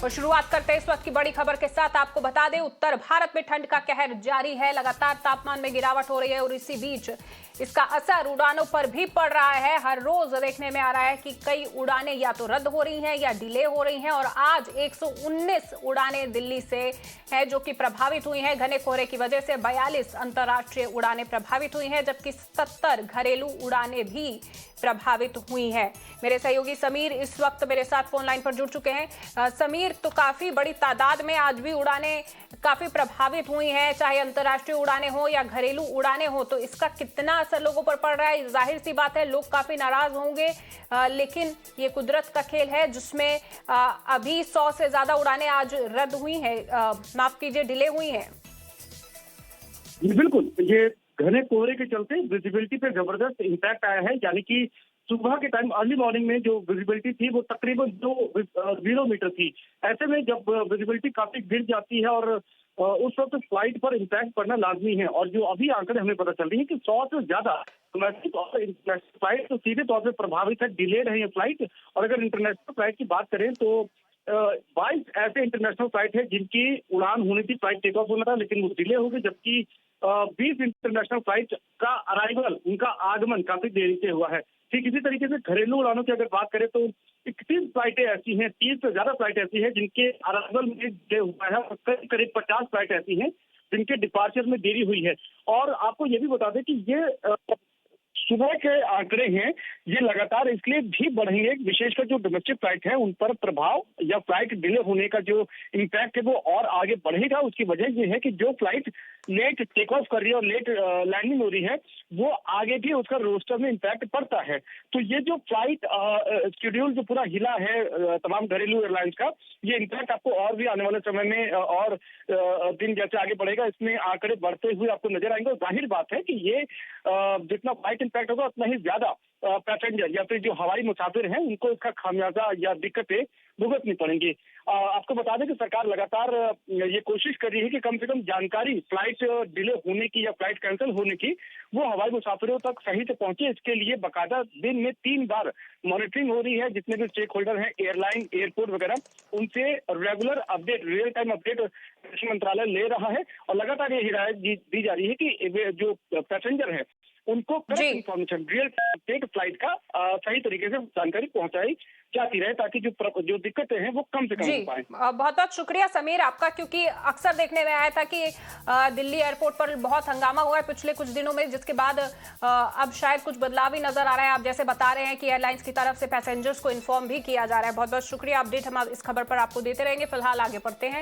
और शुरुआत करते हैं इस वक्त की बड़ी खबर के साथ। आपको बता दें, उत्तर भारत में ठंड का कहर जारी है। लगातार तापमान में गिरावट हो रही है और इसी बीच इसका असर उड़ानों पर भी पड़ रहा है। हर रोज देखने में आ रहा है कि कई उड़ानें या तो रद्द हो रही हैं या डिले हो रही हैं और आज 119 उड़ानें दिल्ली से हैं जो कि प्रभावित हुई हैं। घने कोहरे की वजह से 42 अंतर्राष्ट्रीय उड़ानें प्रभावित हुई हैं, जबकि 70 घरेलू उड़ानें भी प्रभावित हुई हैं। मेरे सहयोगी समीर इस वक्त मेरे साथ फोन लाइन पर जुड़ चुके हैं। समीर, तो काफी बड़ी तादाद में आज भी उड़ानें काफी प्रभावित हुई हैं, चाहे अंतर्राष्ट्रीय उड़ानें हो या घरेलू उड़ानें हो, तो इसका कितना असर लोगों पर पड़ रहा है? जाहिर सी बात है लोग काफी नाराज होंगे, लेकिन ये कुदरत का खेल है जिसमें अभी 100 से ज्यादा उड़ानें आज रद्द हुई हैं, माफ कीजिए डिले हुई हैं। बिल्कुल, ये घने कोहरे के चलते विजिबिलिटी पे जबरदस्त इम्पैक्ट आया है। यानी कि सुबह के टाइम अर्ली मॉर्निंग में जो विजिबिलिटी थी वो तकरीबन 0 मीटर थी। ऐसे में जब विजिबिलिटी काफी गिर जाती है और उस वक्त फ्लाइट पर इम्पैक्ट पड़ना लाजमी है। और जो अभी आंकड़े हमें पता चल रही है कि 100 से ज्यादा डोमेस्टिक और इंटरनेशनल फ्लाइट तो सीधे तौर पर प्रभावित है, डिलेड है ये फ्लाइट। और अगर इंटरनेशनल फ्लाइट की बात करें तो 22 ऐसे इंटरनेशनल फ्लाइट है जिनकी उड़ान होनी थी, फ्लाइट टेक ऑफ होना था, लेकिन वो डिले हो गई। जबकि 20 इंटरनेशनल फ्लाइट का अराइवल, उनका आगमन काफी देरी से हुआ है। ठीक इसी तरीके से घरेलू उड़ानों की अगर बात करें तो 31 फ्लाइटें ऐसी हैं, 30 से ज्यादा फ्लाइट ऐसी है जिनके अराइवल में डिले हुआ है और करीब 50 फ्लाइट ऐसी हैं जिनके डिपार्चर में देरी हुई है। और आपको ये भी बता दें कि ये सुबह के आंकड़े हैं, ये लगातार इसलिए भी बढ़ेंगे, विशेषकर जो डोमेस्टिक फ्लाइट है उन पर प्रभाव या फ्लाइट डिले होने का जो इम्पैक्ट है वो और आगे बढ़ेगा। उसकी वजह ये है कि जो फ्लाइट लेट टेक ऑफ कर रही है और लेट लैंडिंग हो रही है वो आगे भी उसका रोस्टर में इम्पैक्ट पड़ता है। तो ये जो फ्लाइट शेड्यूल जो पूरा हिला है तमाम घरेलू एयरलाइंस का, ये इम्पैक्ट आपको और भी आने वाले समय में और दिन जैसे आगे बढ़ेगा इसमें आंकड़े बढ़ते हुए आपको नजर आएंगे। और जाहिर बात है कि ये जितना फ्लाइट इम्पैक्ट होगा उतना ही ज्यादा पैसेंजर या फिर जो हवाई मुसाफिर हैं उनको इसका खामियाजा या दिक्कतें भुगतनी पड़ेंगी। आपको बता दें कि सरकार लगातार ये कोशिश कर रही है कि कम से कम जानकारी फ्लाइट डिले होने की या फ्लाइट कैंसिल होने की वो हवाई मुसाफिरों तक सही से पहुंचे। इसके लिए बाकायदा दिन में 3 बार मॉनिटरिंग हो रही है। जितने भी स्टेक होल्डर हैं, एयरलाइन, एयरपोर्ट वगैरह, उनसे regular update, real time update मंत्रालय ले रहा है। और लगातार ये हिदायत दी जा रही है कि जो पैसेंजर है उनको correct information, real update flight का सही तरीके से जानकारी पहुंचाई जाती रहे ताकि जो दिक्कतें हैं वो कम से कम हो पाए। बहुत बहुत शुक्रिया समीर आपका, क्योंकि अक्सर देखने में आया था कि दिल्ली एयरपोर्ट पर बहुत हंगामा हुआ है पिछले कुछ दिनों में, जिसके बाद अब शायद कुछ बदलाव ही नजर आ रहा है। आप जैसे बता रहे हैं कि एयरलाइंस की तरफ से पैसेंजर्स को इन्फॉर्म भी किया जा रहा है। बहुत बहुत शुक्रिया, अपडेट हम इस खबर पर आपको देते रहेंगे। फिलहाल आगे बढ़ते हैं।